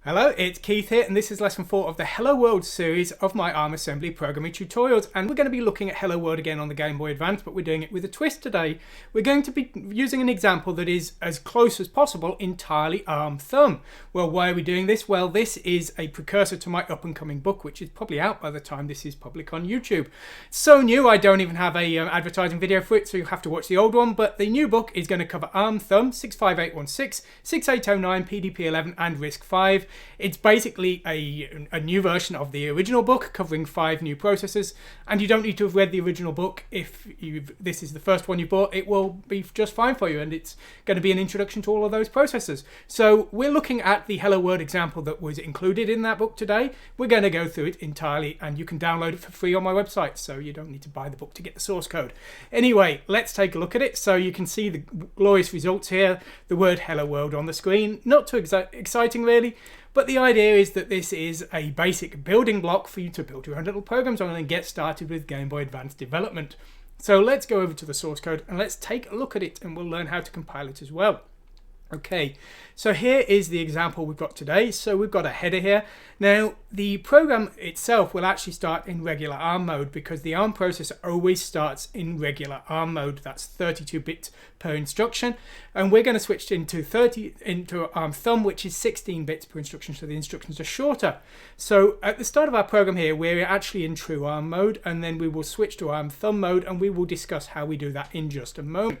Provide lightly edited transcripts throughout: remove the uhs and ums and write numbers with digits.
Hello, it's Keith here, and this is lesson 4 of the Hello World series of my ARM assembly programming tutorials. And we're going to be looking at Hello World again on the Game Boy Advance, but we're doing it with a twist today. We're going to be using an example that is as close as possible entirely ARM thumb. Well, why are we doing this? Well, this is a precursor to my up-and-coming book, which is probably out by the time this is public on YouTube. So new, I don't even have a advertising video for it, so you'll have to watch the old one. But the new book is going to cover ARM thumb, 65816, 6809, PDP-11, and RISC-V. It's basically a new version of the original book covering 5 new processors, and you don't need to have read the original book. If this is the first one you bought, it will be just fine for you, and it's going to be an introduction to all of those processors. So we're looking at the Hello World example that was included in that book today. We're going to go through it entirely, and you can download it for free on my website, so you don't need to buy the book to get the source code. Anyway, let's take a look at it. So you can see the glorious results here, the word Hello World on the screen. Not too exciting really, but the idea is that this is a basic building block for you to build your own little programs on and get started with Game Boy Advance development. So let's go over to the source code and let's take a look at it, and we'll learn how to compile it as well. Okay, so here is the example we've got today. So we've got a header here. Now, the program itself will actually start in regular ARM mode because the ARM processor always starts in regular ARM mode. That's 32 bits per instruction. And we're going to switch into ARM thumb, which is 16 bits per instruction, so the instructions are shorter. So at the start of our program here, we're actually in true ARM mode, and then we will switch to ARM thumb mode, and we will discuss how we do that in just a moment.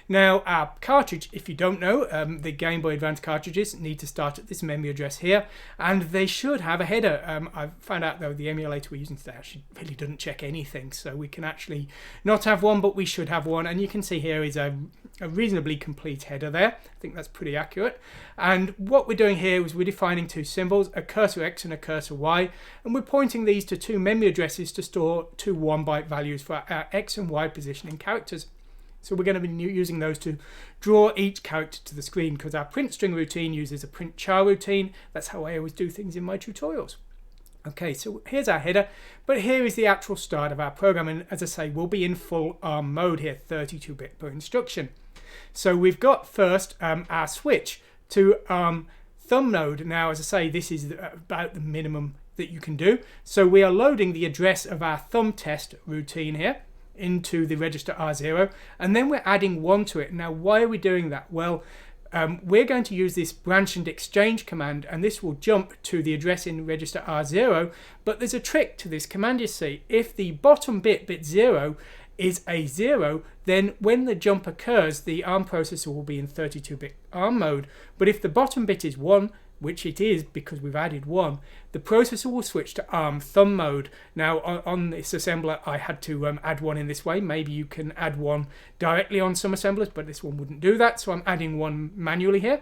Now, our cartridge, if you don't know, the Game Boy Advance cartridges need to start at this memory address here, and they should have a header. I've found out, though, the emulator we're using today actually really doesn't check anything, so we can actually not have one, but we should have one. And you can see here is a reasonably complete header there. I think that's pretty accurate. And what we're doing here is we're defining 2 symbols, a cursor X and a cursor Y, and we're pointing these to 2 memory addresses to store 2 1-byte values for our X and Y positioning characters. So we're going to be using those to draw each character to the screen, because our print string routine uses a print char routine. That's how I always do things in my tutorials. Okay, so here's our header, but here is the actual start of our program, and as I say, we'll be in full ARM mode here, 32 bit per instruction. So we've got first our switch to ARM thumb mode. Now, as I say, this is about the minimum that you can do. So we are loading the address of our thumb test routine here into the register R0, and then we're adding 1 to it. Now, why are we doing that? Well, we're going to use this branch and exchange command, and this will jump to the address in register R0, but there's a trick to this command, you see. If the bottom bit 0, is a 0, then when the jump occurs, the ARM processor will be in 32-bit ARM mode. But if the bottom bit is 1, which it is because we've added 1, the processor will switch to ARM thumb mode. Now, on this assembler, I had to add 1 in this way. Maybe you can add 1 directly on some assemblers, but this one wouldn't do that, so I'm adding 1 manually here.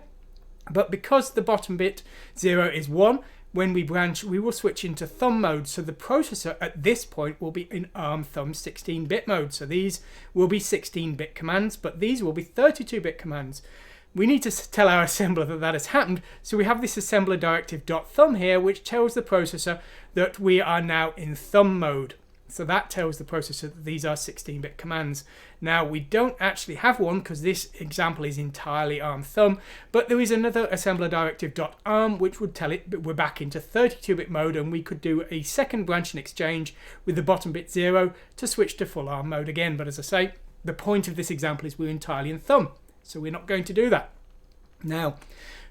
But because the bottom bit 0 is 1, when we branch, we will switch into thumb mode. So the processor at this point will be in ARM thumb 16-bit mode. So these will be 16-bit commands, but these will be 32-bit commands. We need to tell our assembler that that has happened, so we have this assembler directive.thumb here, which tells the processor that we are now in thumb mode. So that tells the processor that these are 16-bit commands. Now, we don't actually have one because this example is entirely ARM thumb, but there is another assembler directive.arm which would tell it that we're back into 32-bit mode, and we could do a second branch and exchange with the bottom bit 0 to switch to full ARM mode again. But as I say, the point of this example is we're entirely in thumb, so we're not going to do that. Now,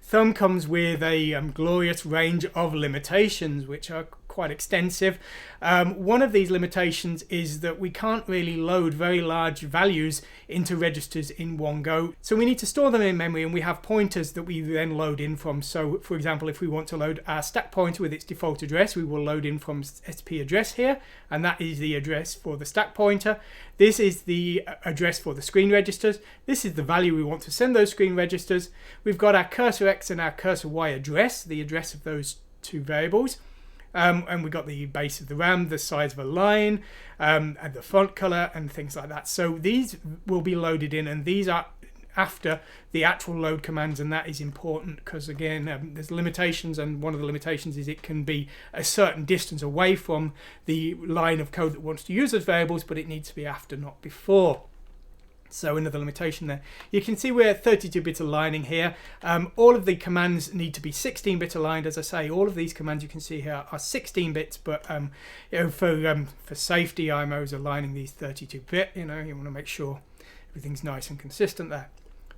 thumb comes with a glorious range of limitations, which are quite extensive. One of these limitations is that we can't really load very large values into registers in one go. So we need to store them in memory, and we have pointers that we then load in from. So, for example, if we want to load our stack pointer with its default address, we will load in from SP address here, and that is the address for the stack pointer. This is the address for the screen registers. This is the value we want to send those screen registers. We've got our cursor X and our cursor Y address, the address of those 2 variables. And we've got the base of the RAM, the size of a line, and the font color and things like that. So these will be loaded in, and these are after the actual load commands, and that is important because, again, there's limitations, and one of the limitations is it can be a certain distance away from the line of code that wants to use those variables, but it needs to be after, not before. So another limitation there. You can see we're 32-bit aligning here. All of the commands need to be 16-bit aligned. As I say, all of these commands you can see here are 16 bits, but you know, for safety, I'm always aligning these 32-bit. You know, you want to make sure everything's nice and consistent there.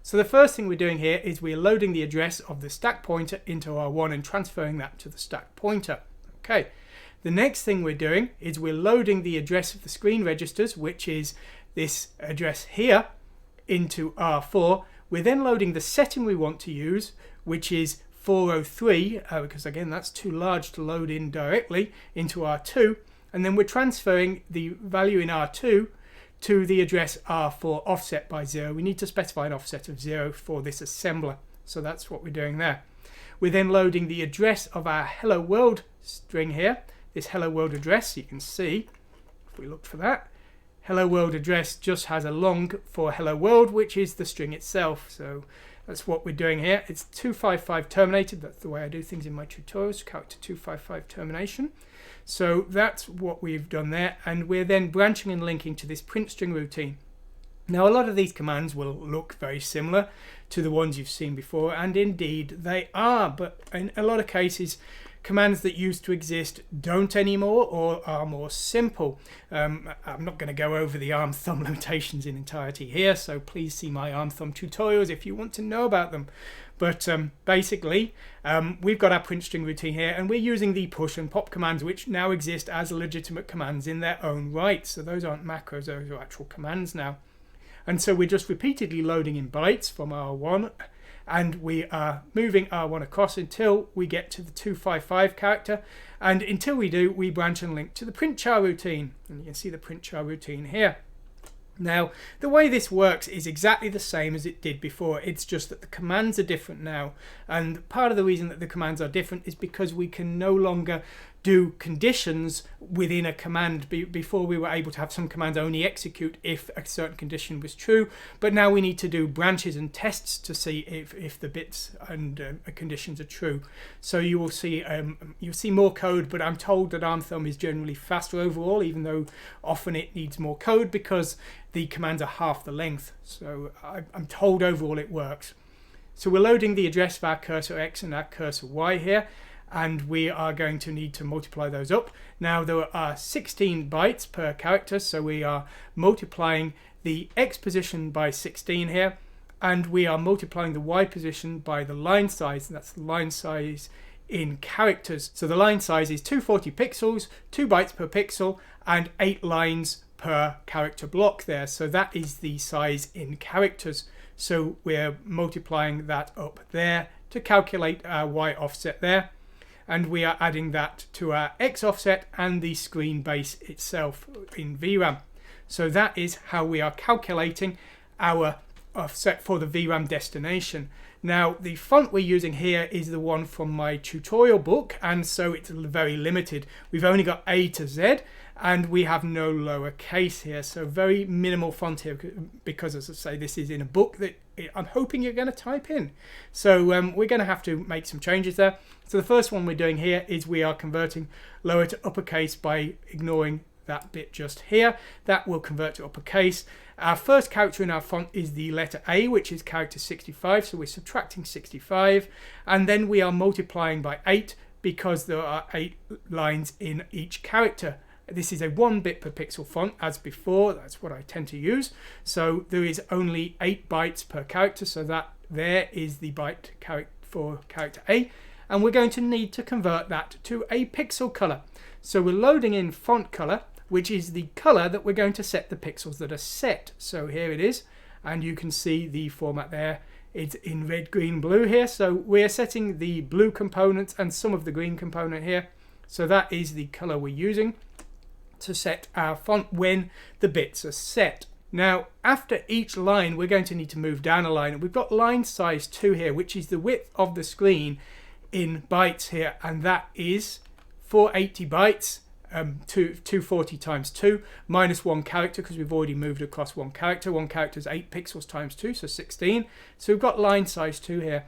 So the first thing we're doing here is we're loading the address of the stack pointer into R1 and transferring that to the stack pointer. Okay. The next thing we're doing is we're loading the address of the screen registers, which is this address here, into R4. We're then loading the setting we want to use, which is 403, because again that's too large to load in directly, into R2, and then we're transferring the value in R2 to the address R4 offset by 0. We need to specify an offset of 0 for this assembler, so that's what we're doing there. We're then loading the address of our hello world string here, this hello world address. You can see, if we look for that, hello world address just has a long for hello world, which is the string itself. So that's what we're doing here. It's 255 terminated. That's the way I do things in my tutorials, character 255 termination. So that's what we've done there, and we're then branching and linking to this print string routine. Now a lot of these commands will look very similar to the ones you've seen before, and indeed they are, but in a lot of cases commands that used to exist don't anymore or are more simple. I'm not going to go over the arm thumb limitations in entirety here, so please see my arm thumb tutorials if you want to know about them. But basically we've got our print string routine here, and we're using the push and pop commands, which now exist as legitimate commands in their own right. So those aren't macros, those are actual commands now. And so we're just repeatedly loading in bytes from R1, and we are moving R1 across until we get to the 255 character, and until we do, we branch and link to the print char routine, and you can see the print char routine here. Now the way this works is exactly the same as it did before, it's just that the commands are different now, and part of the reason that the commands are different is because we can no longer do conditions within a command. Before we were able to have some commands only execute if a certain condition was true, but now we need to do branches and tests to see if the bits and conditions are true. So you will see you'll see more code, but I'm told that ARM thumb is generally faster overall, even though often it needs more code because the commands are half the length. So I'm told overall it works. So we're loading the address of our cursor X and our cursor Y here, and we are going to need to multiply those up. Now there are 16 bytes per character, so we are multiplying the X position by 16 here, and we are multiplying the Y position by the line size, and that's the line size in characters. So the line size is 240 pixels, 2 bytes per pixel, and 8 lines per character block there. So that is the size in characters. So we're multiplying that up there to calculate our Y offset there, and we are adding that to our X offset and the screen base itself in VRAM. So that is how we are calculating our offset for the VRAM destination. Now the font we're using here is the one from my tutorial book, and so it's very limited. We've only got A to Z, and we have no lowercase here, so very minimal font here, because as I say, this is in a book that I'm hoping you're going to type in. So we're going to have to make some changes there. So the first one we're doing here is we are converting lower to uppercase by ignoring that bit just here. That will convert to uppercase. Our first character in our font is the letter A, which is character 65, so we're subtracting 65, and then we are multiplying by 8 because there are 8 lines in each character. This is a 1 bit per pixel font as before, that's what I tend to use. So there is only 8 bytes per character, so that there is the byte for character A, and we're going to need to convert that to a pixel color. So we're loading in font color, which is the color that we're going to set the pixels that are set. So here it is, and you can see the format there. It's in red, green, blue here, so we're setting the blue component and some of the green component here. So that is the color we're using to set our font when the bits are set. Now after each line we're going to need to move down a line, and we've got line size 2 here, which is the width of the screen in bytes here, and that is 480 bytes, 240 times 2 minus 1 character, because we've already moved across 1 character. 1 character is 8 pixels times 2, so 16. So we've got line size 2 here,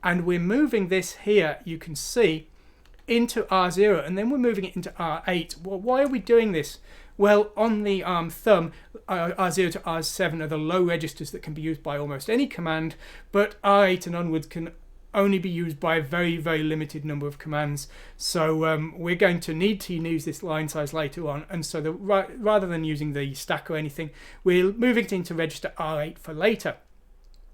and we're moving this here, you can see, into R0, and then we're moving it into R8. Well, why are we doing this? Well, on the ARM thumb, R0 to R7 are the low registers that can be used by almost any command, but R8 and onwards can only be used by a very, very limited number of commands. So we're going to need to use this line size later on, and so rather than using the stack or anything, we're moving it into register R8 for later.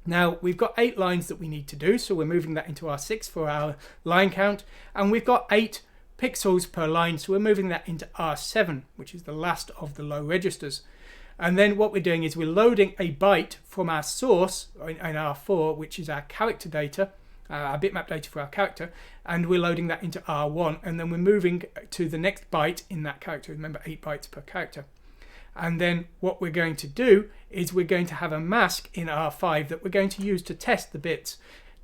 Now we've got 8 lines that we need to do, so we're moving that into R6 for our line count, and we've got 8 pixels per line, so we're moving that into R7, which is the last of the low registers. And then what we're doing is we're loading a byte from our source in R4, which is our character data, our bitmap data for our character, and we're loading that into R1, and then we're moving to the next byte in that character. Remember, 8 bytes per character. And then what we're going to do is we're going to have a mask in R5 that we're going to use to test the bits.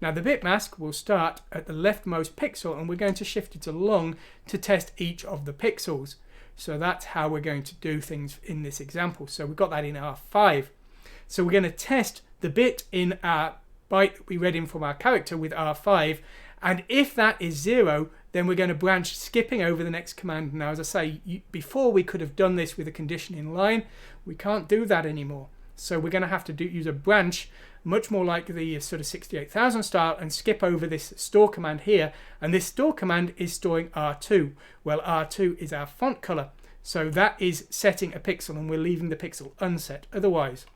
Now the bit mask will start at the leftmost pixel, and we're going to shift it along to test each of the pixels. So that's how we're going to do things in this example. So we've got that in R5. So we're going to test the bit in our byte that we read in from our character with R5, and if that is 0, then we're going to branch, skipping over the next command. Now, as I say, before we could have done this with a condition in line. We can't do that anymore. So we're going to have to use a branch, much more like the sort of 68,000 style, and skip over this store command here. And this store command is storing R2. Well, R2 is our font color. So that is setting a pixel, and we're leaving the pixel unset otherwise.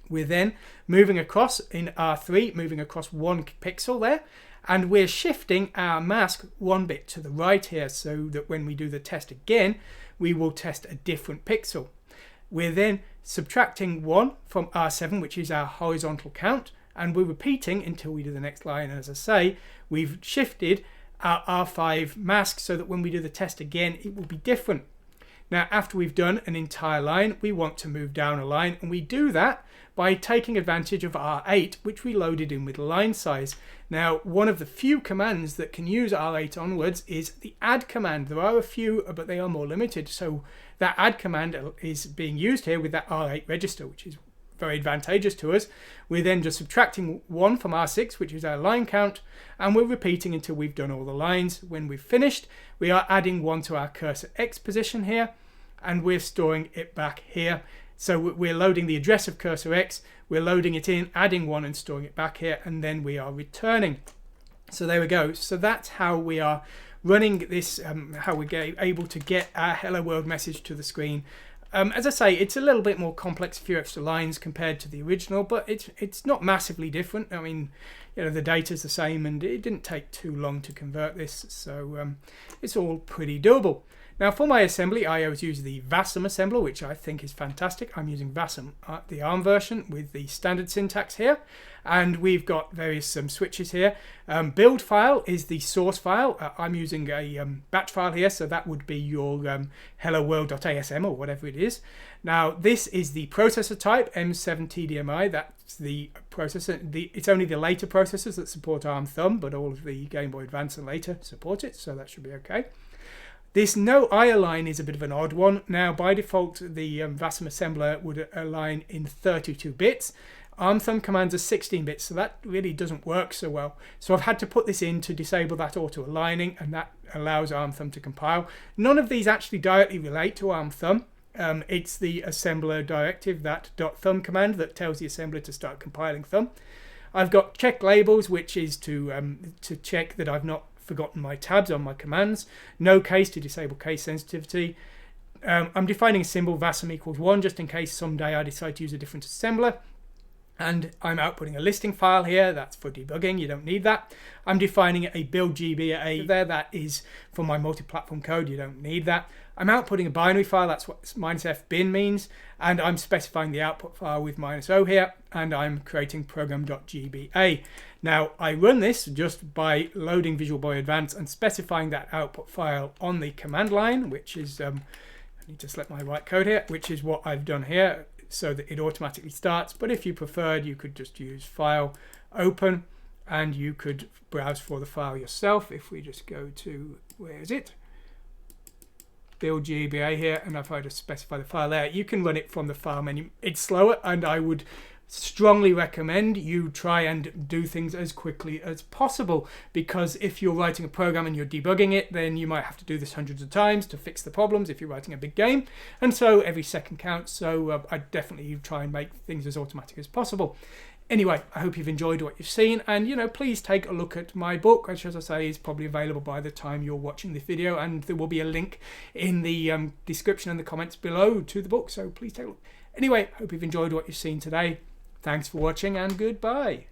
We're then moving across in R3, moving across 1 pixel there, and we're shifting our mask 1 bit to the right here, so that when we do the test again, we will test a different pixel. We're then subtracting 1 from R7, which is our horizontal count, and we're repeating until we do the next line. And as I say, we've shifted our R5 mask so that when we do the test again, it will be different. Now, after we've done an entire line, we want to move down a line, and we do that by taking advantage of R8, which we loaded in with line size. Now, one of the few commands that can use R8 onwards is the add command. There are a few, but they are more limited. So that add command is being used here with that R8 register, which is very advantageous to us. We're then just subtracting 1 from R6, which is our line count, and we're repeating until we've done all the lines. When we've finished, we are adding 1 to our cursor X position here, and we're storing it back here. So we're loading the address of cursor X, we're loading it in, adding 1 and storing it back here, and then we are returning. So there we go. So that's how we are running this, how we're able to get our hello world message to the screen. As I say, it's a little bit more complex, a few extra lines compared to the original, but it's not massively different. I mean, you know, the data's the same, and it didn't take too long to convert this, so it's all pretty doable. Now, for my assembly, I always use the Vasm assembler, which I think is fantastic. I'm using Vasm, the ARM version, with the standard syntax here. And we've got various switches here. Build file is the source file. I'm using a batch file here, so that would be your hello world.asm or whatever it is. Now, this is the processor type, M7TDMI. That's the processor. It's only the later processors that support ARM thumb, but all of the Game Boy Advance and later support it, so that should be okay. This no I align is a bit of an odd one. Now, by default, the Vasm assembler would align in 32 bits. ARM thumb commands are 16 bits, so that really doesn't work so well. So I've had to put this in to disable that auto aligning, and that allows ARM thumb to compile. None of these actually directly relate to ARM thumb. It's the assembler directive, that .thumb command, that tells the assembler to start compiling thumb. I've got check labels, which is to check that I've not forgotten my tabs on my commands. No case to disable case sensitivity. I'm defining a symbol Vasm equals 1 just in case someday I decide to use a different assembler. And I'm outputting a listing file here. That's for debugging. You don't need that. I'm defining a build GBA there. That is for my multi-platform code. You don't need that. I'm outputting a binary file. That's what -f bin means. And I'm specifying the output file with -o here. And I'm creating program.gba. Now, I run this just by loading Visual Boy Advance and specifying that output file on the command line, which is, I need to select my right code here, which is what I've done here, so that it automatically starts. But if you preferred, you could just use file, open, and you could browse for the file yourself. If we just go to, where is it? Build GBA here, and if I just specify the file there, you can run it from the file menu. It's slower, and I would strongly recommend you try and do things as quickly as possible, because if you're writing a program and you're debugging it, then you might have to do this hundreds of times to fix the problems if you're writing a big game, and so every second counts. So I definitely try and make things as automatic as possible. Anyway, I hope you've enjoyed what you've seen, and please take a look at my book, which, as I say, is probably available by the time you're watching this video, and there will be a link in the description and the comments below to the book, so please take a look. Anyway, hope you've enjoyed what you've seen today. Thanks for watching, and goodbye.